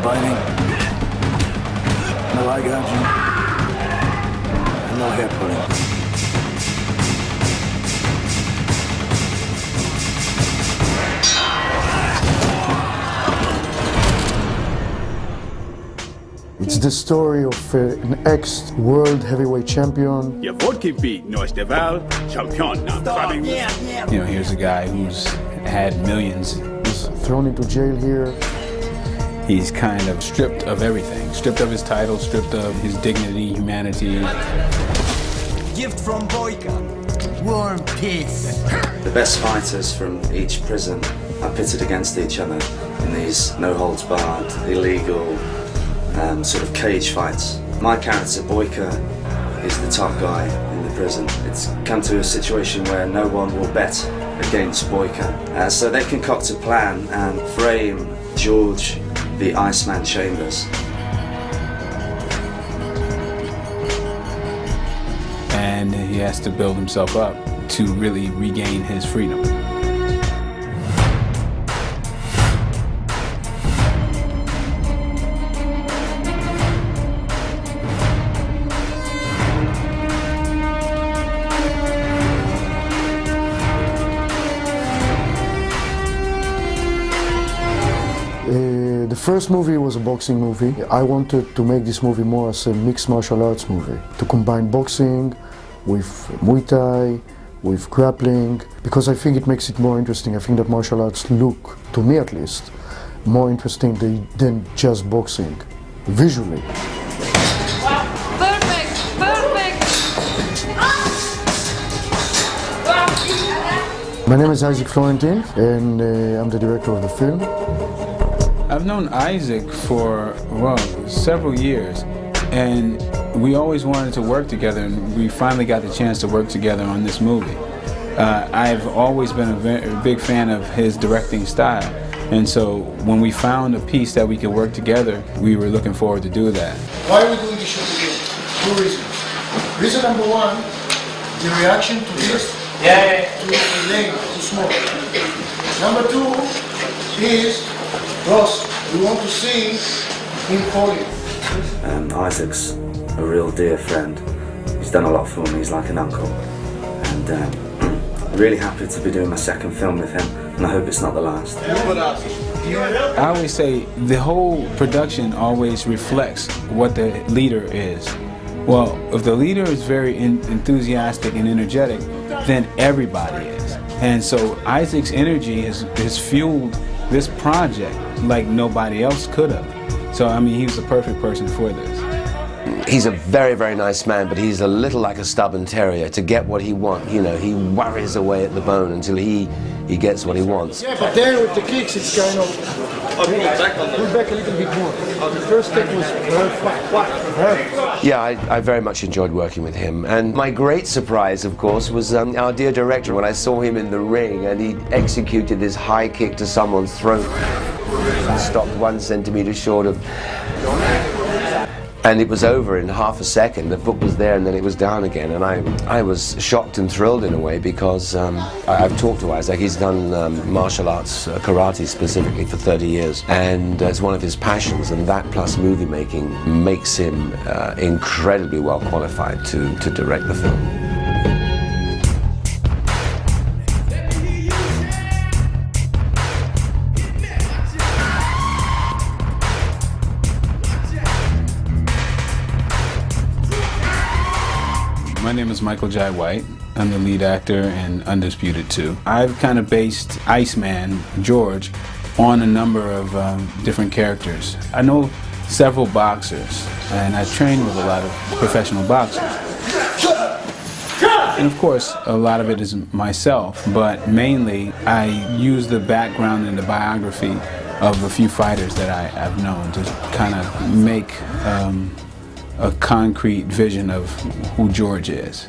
biting, no eye gouging, and no hair pulling. It's the story of an ex-world heavyweight champion. You know, here's a guy who's had millions. He's thrown into jail here. He's kind of stripped of everything. Stripped of his title, stripped of his dignity, humanity. Gift from Boyka. War and peace. The best fighters from each prison are pitted against each other in these no-holds-barred, illegal, sort of cage fights. My character, Boyka, is the top guy in the prison. It's come to a situation where no one will bet against Boyka. So they concoct a plan and frame George, the Iceman Chambers. And he has to build himself up to really regain his freedom. The first movie was a boxing movie. I wanted to make this movie more as a mixed martial arts movie, to combine boxing with Muay Thai, with grappling, because I think it makes it more interesting. I think that martial arts look, to me at least, more interesting than just boxing, visually. Perfect! Perfect! My name is Isaac Florentin, and I'm the director of the film. I've known Isaac for, well, several years, and we always wanted to work together, and we finally got the chance to work together on this movie. I've always been a big fan of his directing style, and so when we found a piece that we could work together, we were looking forward to do that. Why are we doing this show together? 2 reasons. Reason number one, the reaction to this, to Elaine, to Smoke. Number two is, Ross, we want to see him falling. Isaac's a real dear friend. He's done a lot for me, he's like an uncle. And I'm really happy to be doing my second film with him, and I hope it's not the last. I always say the whole production always reflects what the leader is. Well, if the leader is very enthusiastic and energetic, then everybody is. And so Isaac's energy has fueled this project like nobody else could have. So I mean, he was the perfect person for this. He's a very, very nice man, but he's a little like a stubborn terrier. To get what he wants, you know, he worries away at the bone until he gets what he wants. Yeah, but then with the kicks, it's kind of pull back a little bit more. The first take was Yeah, I very much enjoyed working with him. And my great surprise, of course, was our dear director when I saw him in the ring and he executed this high kick to someone's throat and stopped 1 centimeter short of... And it was over in half a second. The foot was there and then it was down again. And I was shocked and thrilled in a way because I've talked to Isaac. He's done martial arts, karate specifically, for 30 years. And it's one of his passions. And that plus movie making makes him incredibly well qualified to direct the film. My name is Michael Jai White. I'm the lead actor in Undisputed 2. I've kind of based Iceman, George, on a number of different characters. I know several boxers, and I train with a lot of professional boxers. And of course, a lot of it is myself, but mainly I use the background and the biography of a few fighters that I've known to kind of make a concrete vision of who George is.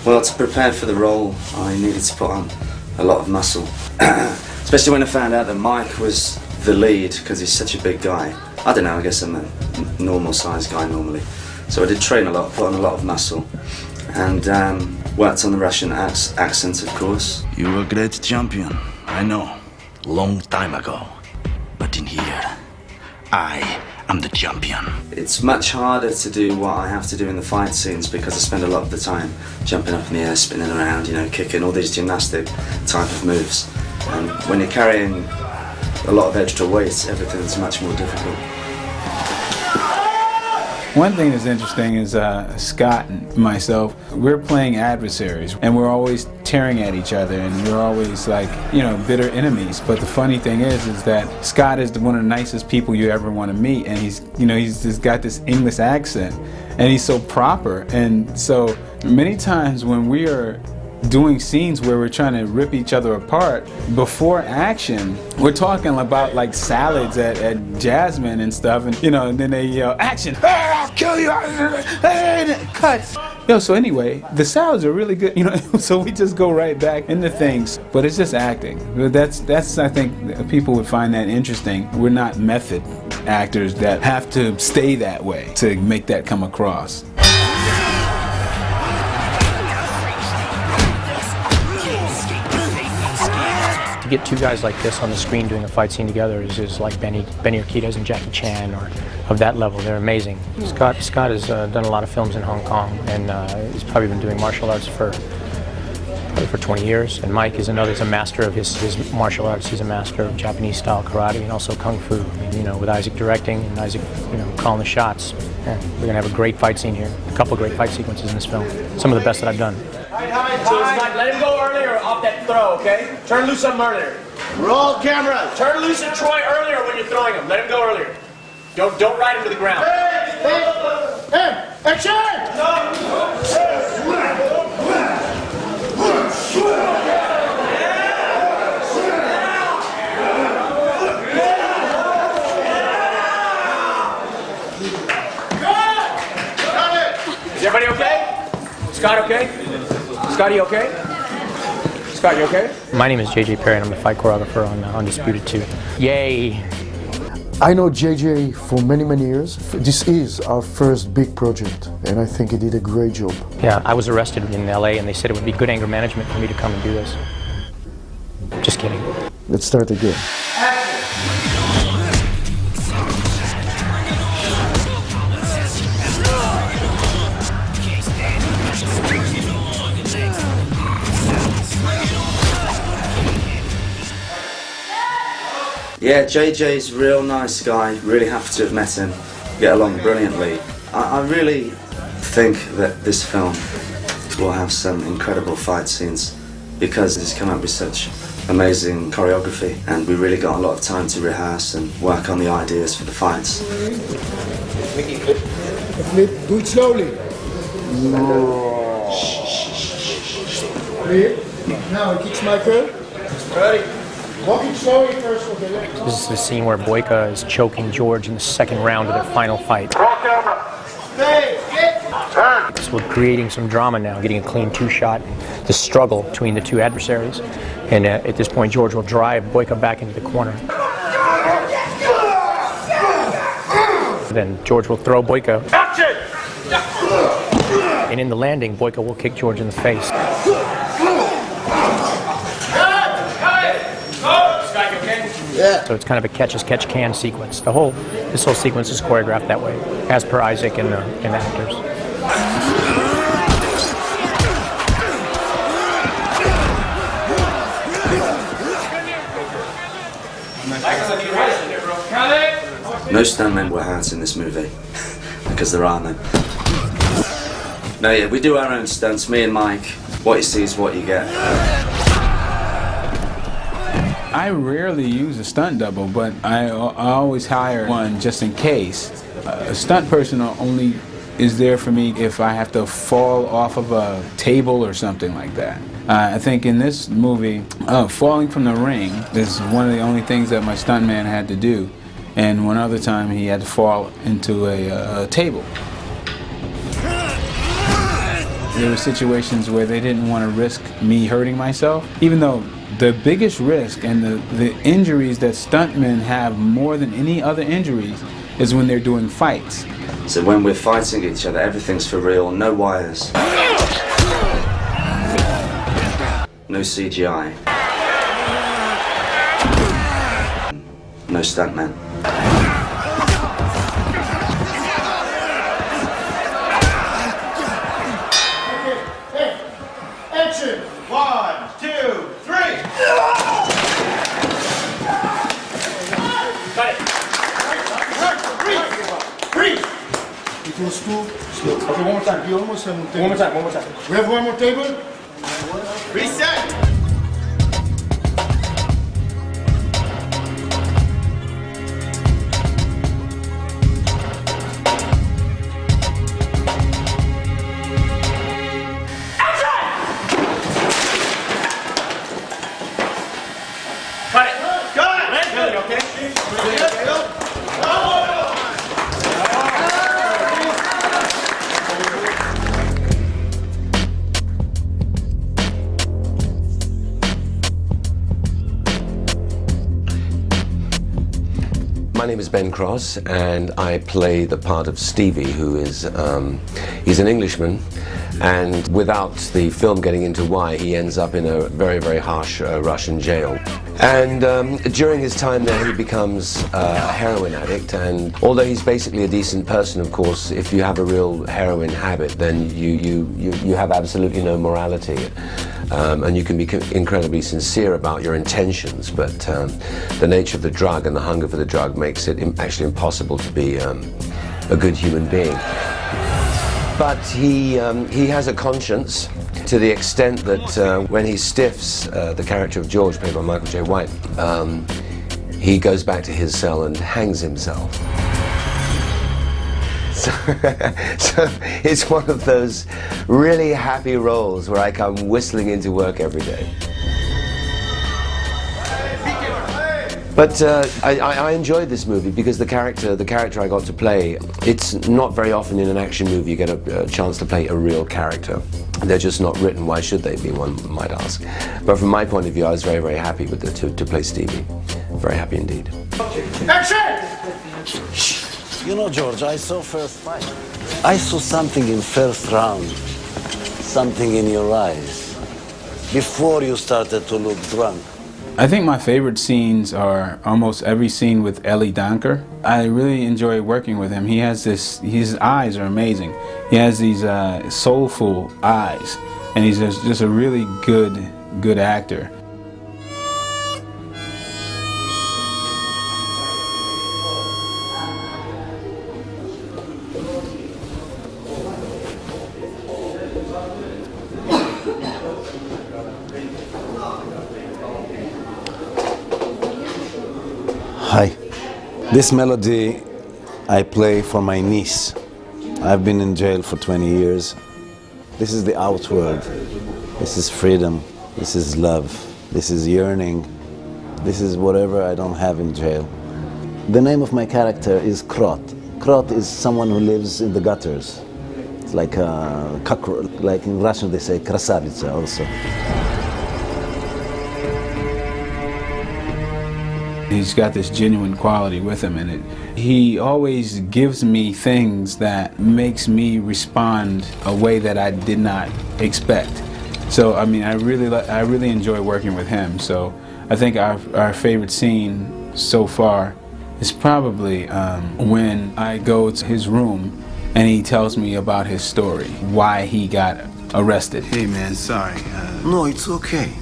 Well, to prepare for the role, I needed to put on a lot of muscle. Especially when I found out that Mike was the lead, because he's such a big guy. I don't know, I guess I'm a normal sized guy normally. So I did train a lot, put on a lot of muscle, and worked on the Russian accent, of course. You were a great champion, I know, long time ago. But in here, I am the champion. It's much harder to do what I have to do in the fight scenes because I spend a lot of the time jumping up in the air, spinning around, you know, kicking, all these gymnastic type of moves. And when you're carrying a lot of extra weight, everything's much more difficult. One thing that's interesting is Scott and myself, we're playing adversaries and we're always tearing at each other and we're always like, you know, bitter enemies. But the funny thing is that Scott is one of the nicest people you ever want to meet, and he's just got this English accent and he's so proper. And so many times when we are doing scenes where we're trying to rip each other apart, before action, we're talking about like salads at Jasmine and stuff, and you know, and then they yell, action, I'll kill you, cut. Yo, so anyway, the salads are really good, you know, so we just go right back into things, but it's just acting. That's I think people would find that interesting. We're not method actors that have to stay that way to make that come across. To get two guys like this on the screen doing a fight scene together is like Benny Urquidez and Jackie Chan, or of that level. They're amazing. Scott has done a lot of films in Hong Kong, and he's probably been doing martial arts for 20 years. And Mike is another. He's a master of his martial arts. He's a master of Japanese style karate and also kung fu. And, you know, with Isaac directing and Isaac, you know, calling the shots, yeah, we're gonna have a great fight scene here. A couple great fight sequences in this film. Some of the best that I've done. So Scott, let him go earlier off that throw, okay? Turn loose him earlier. Roll camera. Turn loose at Troy earlier when you're throwing him. Let him go earlier. Don't ride him to the ground. Hey, action! Is everybody okay? Scott okay? Scott, you okay? Scott, you okay? My name is JJ Perry, and I'm the fight choreographer on Undisputed 2. Yay! I know JJ for many, many years. This is our first big project, and I think he did a great job. Yeah, I was arrested in LA, and they said it would be good anger management for me to come and do this. Just kidding. Let's start again. Yeah, JJ's a real nice guy, really happy to have met him, get along brilliantly. I really think that this film will have some incredible fight scenes because he's come up with such amazing choreography, and we really got a lot of time to rehearse and work on the ideas for the fights. Do it slowly. Now kicks my curve. Ready. Walking slowly first with the left. This is the scene where Boyka is choking George in the second round of their final fight. So we're creating some drama now, getting a clean two-shot, the struggle between the two adversaries. And at this point, George will drive Boyka back into the corner. Then George will throw Boyka. And in the landing, Boyka will kick George in the face. Yeah. So it's kind of a catch-as-catch-can sequence. This whole sequence is choreographed that way, as per Isaac and the actors. No stuntmen were hurt in this movie, because there are none. No, yeah, we do our own stunts, me and Mike. What you see is what you get. I rarely use a stunt double, but I always hire one just in case. A stunt person only is there for me if I have to fall off of a table or something like that. I think in this movie, falling from the ring is one of the only things that my stuntman had to do. And one other time he had to fall into a table. There were situations where they didn't want to risk me hurting myself, even though the biggest risk and the injuries that stuntmen have more than any other injuries is when they're doing fights. So when we're fighting each other, everything's for real, no wires. No CGI. No stuntmen. Action! 1, 2, 3! Breathe! It was too slow. Okay, one more time. You almost have one more time. One more time. We have one more table. Reset! My name is Ben Cross, and I play the part of Stevie, who is he's an Englishman, and without the film getting into why, he ends up in a very, very harsh Russian jail. And during his time there, he becomes a heroin addict, and although he's basically a decent person, of course, if you have a real heroin habit, then you have absolutely no morality. And you can be incredibly sincere about your intentions, but the nature of the drug and the hunger for the drug makes it actually impossible to be a good human being. But he has a conscience to the extent that when he stiffs the character of George, played by Michael J. White, he goes back to his cell and hangs himself. So it's one of those really happy roles where I come whistling into work every day. But I enjoyed this movie because the character I got to play, it's not very often in an action movie you get a chance to play a real character. They're just not written. Why should they be, one might ask. But from my point of view, I was very, very happy with to play Stevie. Very happy indeed. Action! You know, George, I saw first fight. I saw something in first round, something in your eyes, before you started to look drunk. I think my favorite scenes are almost every scene with Ellie Donker. I really enjoy working with him. He has his eyes are amazing. He has these soulful eyes, and he's just a really good actor. Hi. This melody I play for my niece. I've been in jail for 20 years. This is the outward. This is freedom. This is love. This is yearning. This is whatever I don't have in jail. The name of my character is Krot. Krot is someone who lives in the gutters. It's like a cockroach. Like in Russian they say krasavica also. He's got this genuine quality with him, and he always gives me things that makes me respond a way that I did not expect. So I mean, I really enjoy working with him. So I think our favorite scene so far is probably when I go to his room and he tells me about his story, why he got arrested. Hey man, sorry. No, it's okay.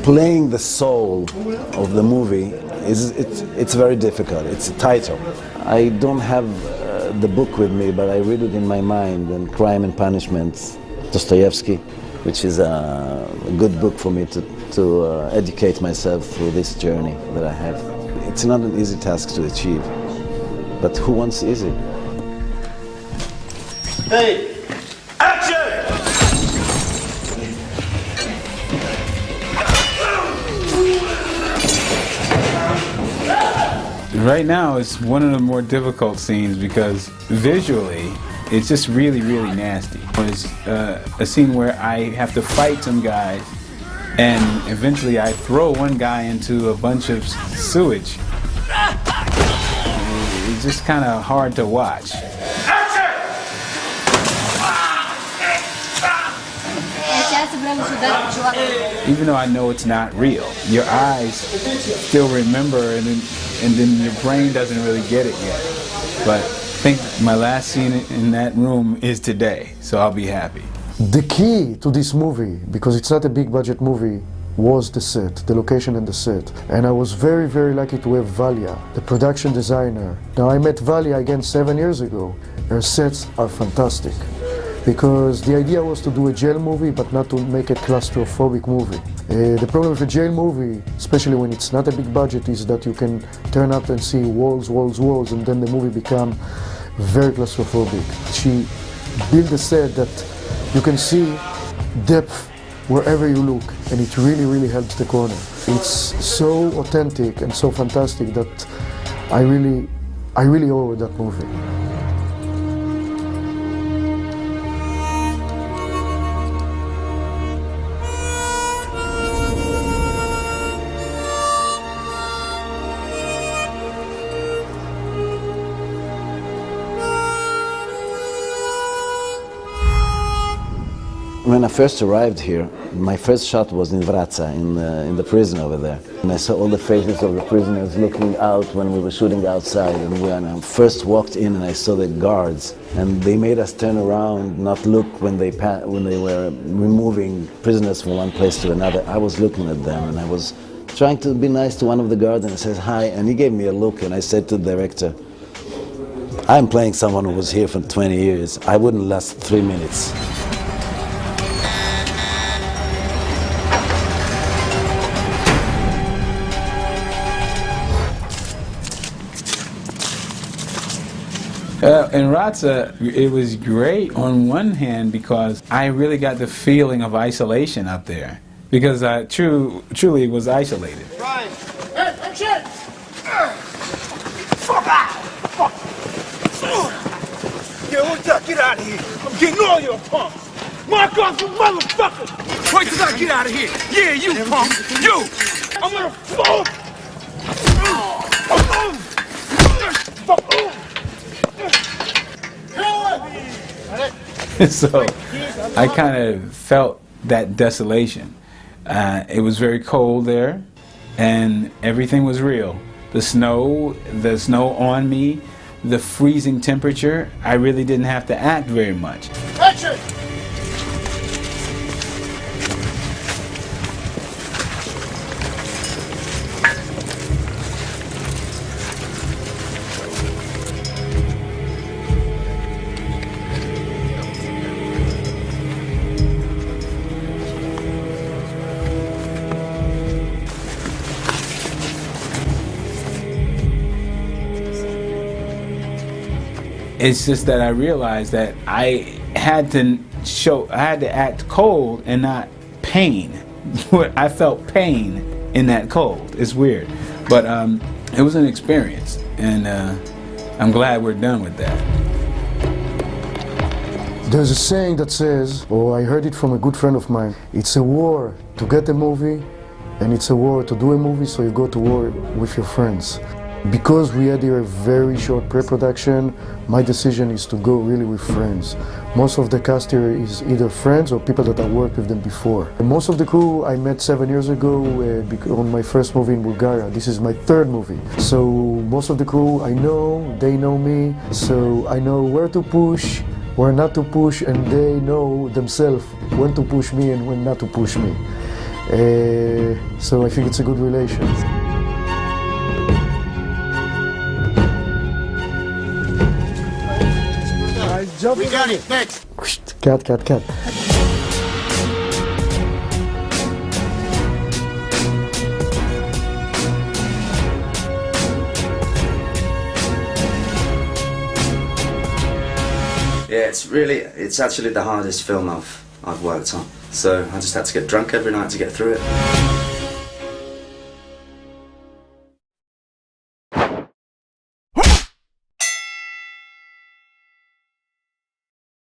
Playing the soul of the movie it's very difficult. It's a title. I don't have the book with me, but I read it in my mind. And Crime and Punishment, Dostoevsky, which is a good book for me to educate myself through this journey that I have. It's not an easy task to achieve, but who wants easy? Hey! Action! Right now, it's one of the more difficult scenes because visually, it's just really nasty. It's a scene where I have to fight some guys, and eventually I throw one guy into a bunch of sewage. it's just kind of hard to watch. Even though I know it's not real, your eyes still remember, and then your brain doesn't really get it yet. But I think my last scene in that room is today, so I'll be happy. The key to this movie, because it's not a big budget movie, was the set, the location and the set. And I was very, very lucky to have Valia, the production designer. Now I met Valia again 7 years ago. Her sets are fantastic. Because the idea was to do a jail movie, but not to make a claustrophobic movie. The problem with a jail movie, especially when it's not a big budget, is that you can turn up and see walls, walls, walls, and then the movie become very claustrophobic. She built a set that you can see depth wherever you look, and it really, really helps the corner. It's so authentic and so fantastic that I really owe her that movie. When I first arrived here, my first shot was in Wraca, in the prison over there. And I saw all the faces of the prisoners looking out when we were shooting outside. And when I first walked in and I saw the guards, and they made us turn around, not look when they were removing prisoners from one place to another. I was looking at them and I was trying to be nice to one of the guards, and I said hi, and he gave me a look, and I said to the director, I'm playing someone who was here for 20 years. I wouldn't last 3 minutes. In Wraca, it was great on one hand because I really got the feeling of isolation up there, because I truly was isolated. Right. Hey, action! Fuck out! Fuck! Yo, what's up? Get out of here! I'm getting all your punks! Mark off, you motherfucker! Wait till I get out of here! Yeah, you punk! You! I'm gonna fuck! So I kind of felt that desolation. It was very cold there, and everything was real. The snow on me, the freezing temperature, I really didn't have to act very much. Action! It's just that I realized that I had to act cold and not pain. I felt pain in that cold. It's weird, but it was an experience, and I'm glad we're done with that. There's a saying that says, I heard it from a good friend of mine, it's a war to get a movie, and it's a war to do a movie, so you go to war with your friends. Because we had here a very short pre-production, my decision is to go really with friends. Most of the cast here is either friends or people that I worked with them before. And most of the crew I met 7 years ago on my first movie in Bulgaria. This is my third movie. So most of the crew I know, they know me, so I know where to push, where not to push, and they know themselves when to push me and when not to push me. So I think it's a good relation. We got it. Next. Cut, cut, cut. Yeah, it's actually the hardest film I've worked on. So I just had to get drunk every night to get through it.